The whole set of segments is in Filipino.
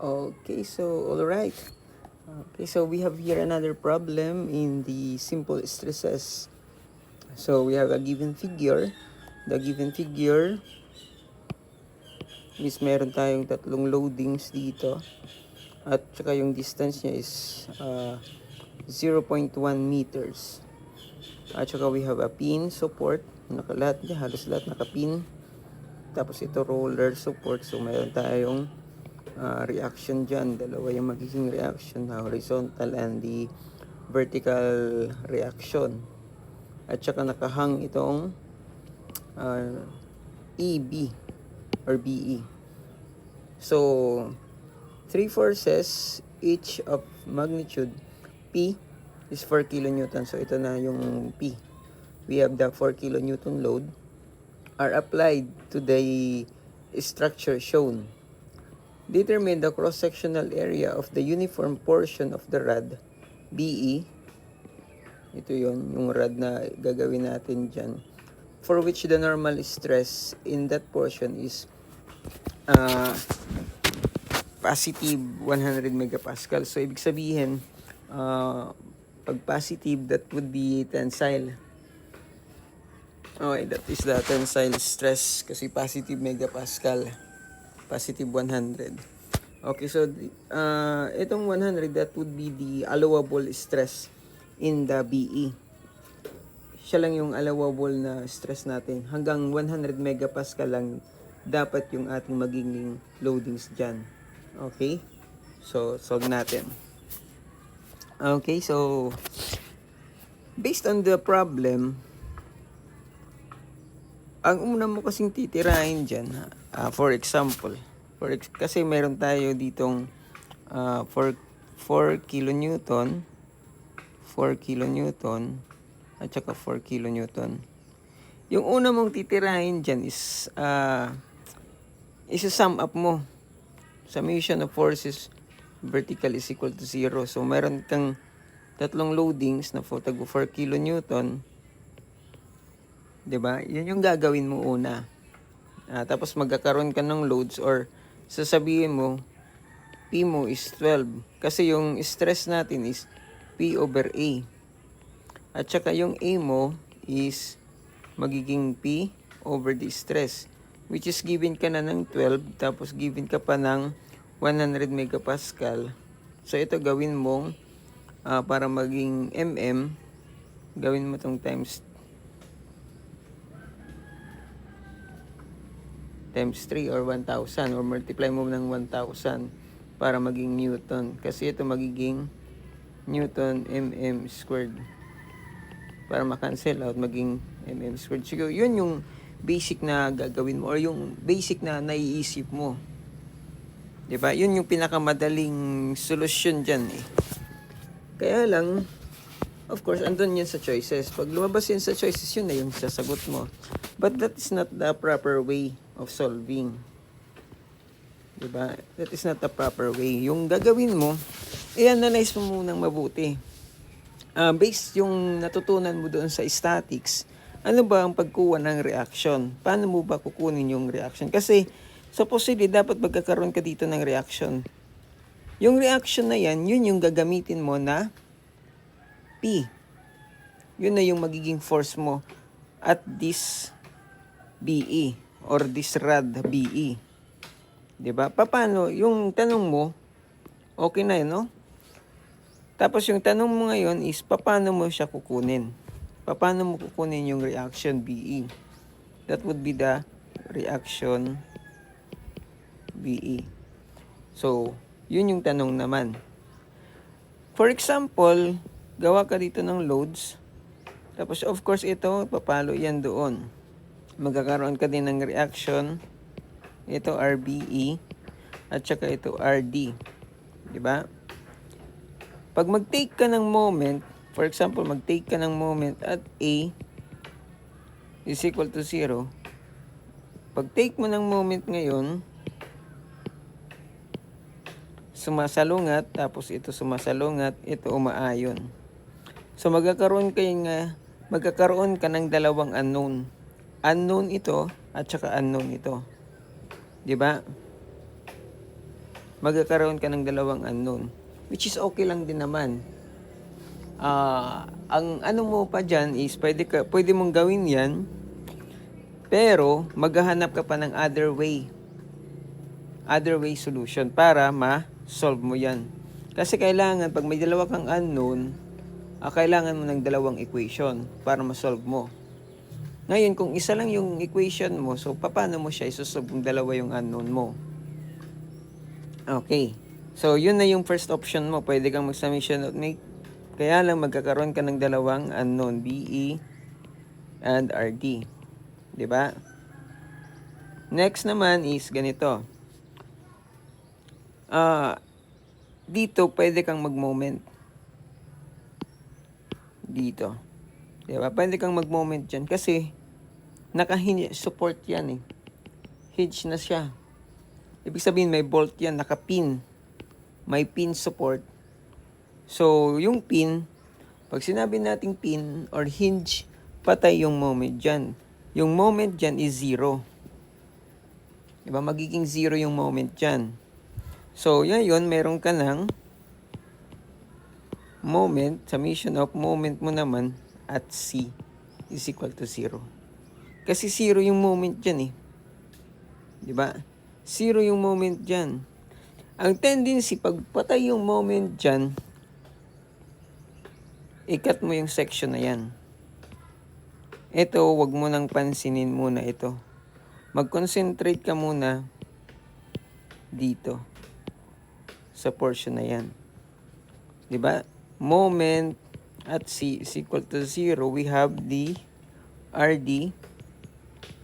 Okay, so all right. Okay, so we have here another problem in the simple stresses. So we have a given figure. The given figure is meron tayong tatlong loadings dito. At saka yung distance niya is 0.1 meters. At saka we have a pin support. Lahat niya, halos lahat nakapin. Tapos ito roller support. So meron tayong reaction dyan. Dalawa yung magiging reaction, na horizontal and the vertical reaction. At saka nakahang itong EB or BE. So, three forces, each of magnitude P is 4 kilonewton. So, ito na yung P. We have the 4 kilonewton load are applied to the structure shown. Determine the cross-sectional area of the uniform portion of the rod, BE. Ito yon yung rod na gagawin natin dyan. For which the normal stress in that portion is positive 100 megapascal. So, ibig sabihin, pag positive, that would be tensile. Okay, that is the tensile stress kasi positive megapascal. Positive 100. Okay, so itong 100, that would be the allowable stress in the BE. Siya lang yung allowable na stress natin. Hanggang 100 megapascal lang dapat yung ating magiging loadings dyan. Okay? So, solve natin. Okay, so based on the problem, ang una mo kasing titirahin dyan, for example, kasi meron tayo ditong 4 kilonewton, 4 kilonewton, at saka 4 kilonewton. Yung una mong titirahin dyan is isa-sum up mo. Summation of forces vertical is equal to 0. So, meron kang tatlong loadings na 4 kilonewton. Diba? Yun yung gagawin mo una. Tapos magkakaroon ka ng loads or sasabihin mo, P mo is 12. Kasi yung stress natin is P over A. At saka yung A mo is magiging P over the stress. Which is given ka na ng 12, tapos given ka pa ng 100 megapascal. So ito gawin mong para maging mm, gawin mo tong times 3 or 1,000 or multiply mo ng 1,000 para maging newton. Kasi ito magiging newton mm squared. Para ma-cancel out, maging mm squared. So yun yung basic na gagawin mo or yung basic na naiisip mo. Diba? Yun yung pinakamadaling solusyon dyan eh. Kaya lang, of course, andun yun sa choices. Pag lumabas yun sa choices, yun na yung sasagot mo. But that is not the proper way of solving. Diba? That is not the proper way. Yung gagawin mo, i-analyze mo munang mabuti. Based yung natutunan mo doon sa statics, ano ba ang pagkuha ng reaction? Paano mo ba kukunin yung reaction? Kasi, supposedly, dapat magkakaroon ka dito ng reaction. Yung reaction na yan, yun yung gagamitin mo na P. Yun na yung magiging force mo at this BE or this rod BE. Diba? Paano? Yung tanong mo, okay na yun, no? Tapos yung tanong mo ngayon is, paano mo siya kukunin? Paano mo kukunin yung reaction BE? That would be the reaction BE. So, yun yung tanong naman. For example, gawa ka dito ng loads. Tapos of course ito, papalo yan doon. Magkakaroon ka din ng reaction. Ito RBE at saka ito RD. Diba? Pag mag-take ka ng moment, for example, mag-take ka ng moment at A is equal to 0. Pag take mo ng moment ngayon, sumasalungat, tapos ito sumasalungat, ito umaayon. So magkakaroon ka ng dalawang unknown. Unknown ito at saka unknown ito. 'Di ba? magkakaroon ka ng dalawang unknown. Which is okay lang din naman. Ang ano mo pa dyan is, pwede mong gawin yan, pero maghahanap ka pa ng other way solution para ma-solve mo yan. Kasi kailangan, pag may dalawa kang unknown, kailangan mo ng dalawang equation para ma-solve mo. Ngayon, kung isa lang yung equation mo, so paano mo siya isosolve kung dalawa yung unknown mo? Okay. So, yun na yung first option mo. Pwede kang mag-summation of make. Kaya lang magkakaroon ka ng dalawang unknown, BE and RD. Diba? Next naman is ganito. Dito, pwede kang mag-moment. Dito. Diba? Pwede kang mag-moment dyan kasi naka-support yan eh. Hinge na siya. Ibig sabihin may bolt yan, naka-pin. May pin support. So, yung pin, pag sinabi nating pin or hinge, patay yung moment dyan. Yung moment dyan is 0. Diba? Magiging 0 yung moment dyan. So, yun, meron ka ng moment, summation of moment mo naman at C is equal to 0. Kasi 0 yung moment dyan eh. Diba? 0 yung moment dyan. Ang tendency, pag patay yung moment dyan, ikat mo yung section na yan. Ito, wag mo nang pansinin muna ito. Mag-concentrate ka muna dito sa portion na yan. Diba? Moment at C is equal to 0. We have the RD.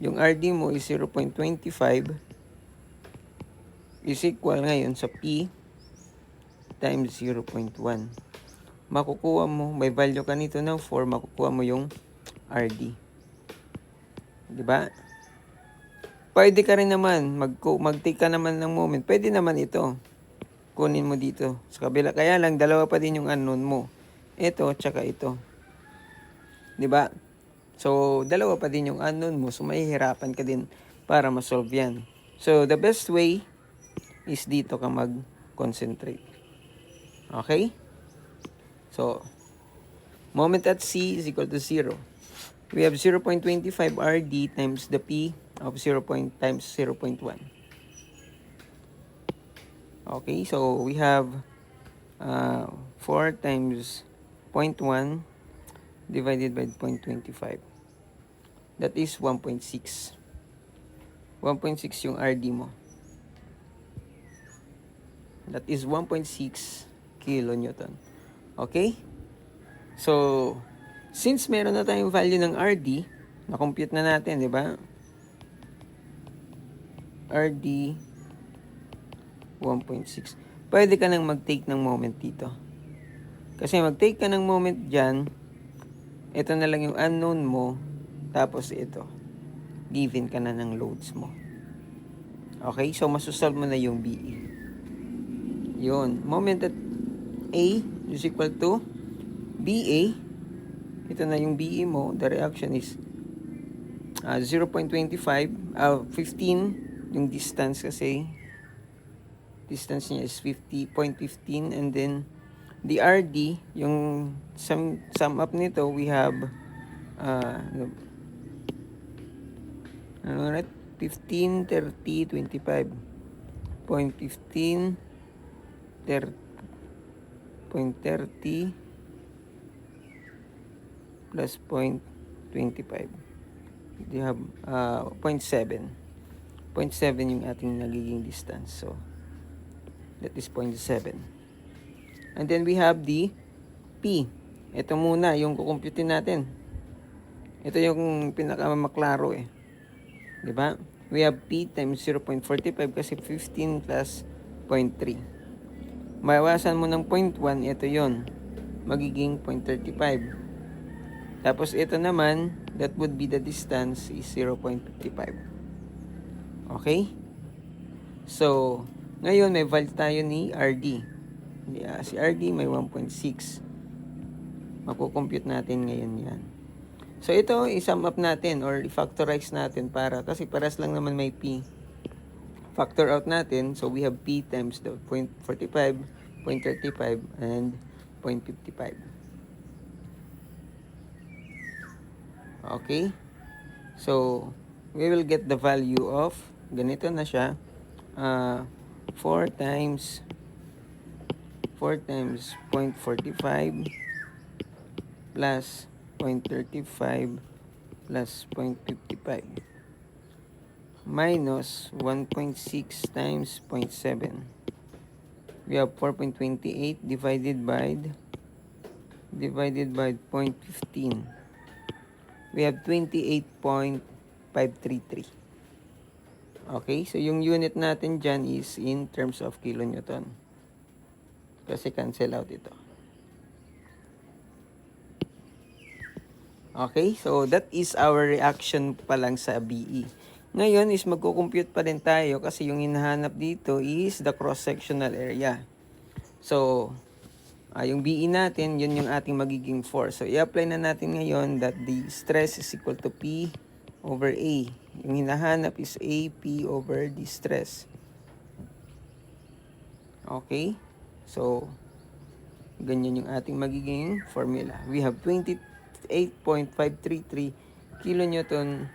Yung RD mo is 0.25 is equal ngayon sa P times 0.1. Makukuha mo, may value ka nito ng 4, makukuha mo yung RD. Diba? Pwede ka rin naman, mag-take ka naman ng moment. Pwede naman ito. Kunin mo dito sa kabila. Kaya lang, dalawa pa din yung unknown mo. Ito, tsaka ito. Diba? So, dalawa pa din yung unknown mo. So, mahihirapan ka din para ma-solve yan. So, the best way is dito ka mag-concentrate. Okay? So, moment at C is equal to 0. We have 0.25 RD times the P of 0. Times 0.1. Okay, so we have 4 times 0.1 divided by 0.25. That is 1.6. 1.6 yung RD mo. That is 1.6 kilonewton. Okay? So, since meron na tayong value ng RD, na-compute na natin, di ba? RD 1.6. Pwede ka nang mag-take ng moment dito. Kasi mag-take ka ng moment dyan, ito na lang yung unknown mo, tapos ito. Given ka na ng loads mo. Okay? So, masusolve mo na yung BE. Yun. Moment at A is equal to BA. Ito na yung BE mo. The reaction is 0.25. 15 yung distance kasi. Distance niya is 50.15. And then, the RD, yung sum up nito, we have 15, 30, 25. 0.15, 0.30 plus 0.25. You have 0.7. 0.7 yung ating nagiging distance. So, that is 0.7. And then we have the P. Ito muna, yung kukumputin natin. Ito yung pinakamaklaro eh. Diba? We have P times 0.45 kasi 15 plus 0.3. Mawasan mo ng 0.1, ito yon, magiging 0.35. Tapos ito naman, that would be the distance is 0.55. Okay? So, ngayon may value tayo ni RD. Si RD may 1.6. Makukompute natin ngayon yan. So, ito, i-sum up natin or i-factorize natin kasi paras lang naman may P. factor out natin. So we have P times the 0.45, 0.35, and 0.55. Okay? So, we will get the value of, ganito na siya, 4 times 0.45 plus 0.35 plus 0.55 minus 1.6 times 0.7. We have 4.28 divided by 0.15. We have 28.533. Okay, so yung unit natin dyan is in terms of kilonewton. Kasi cancel out ito. Okay, so that is our reaction pa lang sa BE. Ngayon is magko-compute pa rin tayo kasi yung hinahanap dito is the cross-sectional area. So, yung BE natin, yun yung ating magiging force. So, i-apply na natin ngayon that the stress is equal to P over A. Yung hinahanap is AP over the stress. Okay? So, ganyan yung ating magiging formula. We have 28.533 kilonewton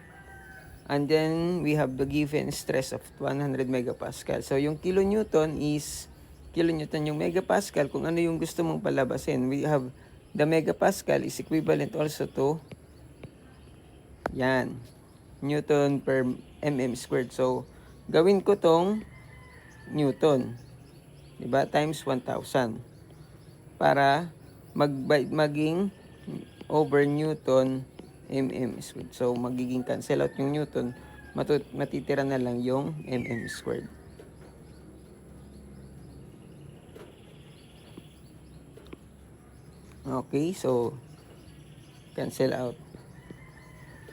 and then we have the given stress of 100 megapascal. So, yung kilonewton is kilonewton yung megapascal. Kung ano yung gusto mong palabasin, we have the megapascal is equivalent also to yan, Newton per mm squared. So, gawin ko tong Newton. Diba? Times 1,000. Para maging over Newton mm squared. So, magiging cancel out yung Newton. Matitira na lang yung mm squared. Okay, so cancel out.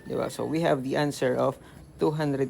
Diba? So, we have the answer of 285